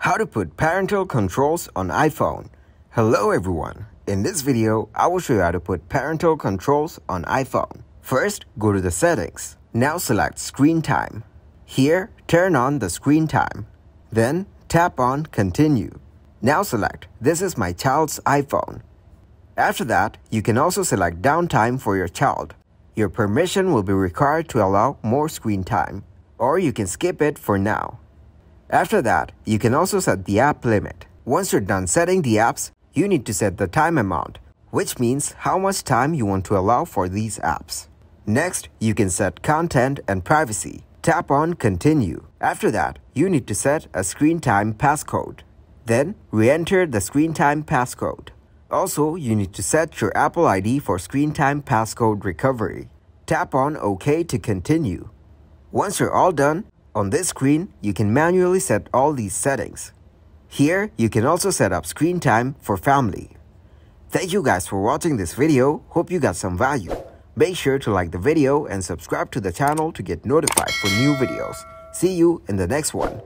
How to put parental controls on iPhone. Hello everyone. In this video, I will show you how to put parental controls on iPhone. First, go to the settings. Now select screen time. Here, turn on the screen time. Then, tap on continue. Now select this is my child's iPhone. After that, you can also select downtime for your child. Your permission will be required to allow more screen time, or you can skip it for now. After that, you can also set the app limit. Once you're done setting the apps, you need to set the time amount, which means how much time you want to allow for these apps. Next, you can set content and privacy. Tap on continue. After that, you need to set a screen time passcode. Then, re-enter the screen time passcode. Also, you need to set your Apple ID for screen time passcode recovery. Tap on OK to continue. Once you're all done, on this screen, you can manually set all these settings. Here, you can also set up screen time for family. Thank you guys for watching this video. Hope you got some value. Make sure to like the video and subscribe to the channel to get notified for new videos. See you in the next one.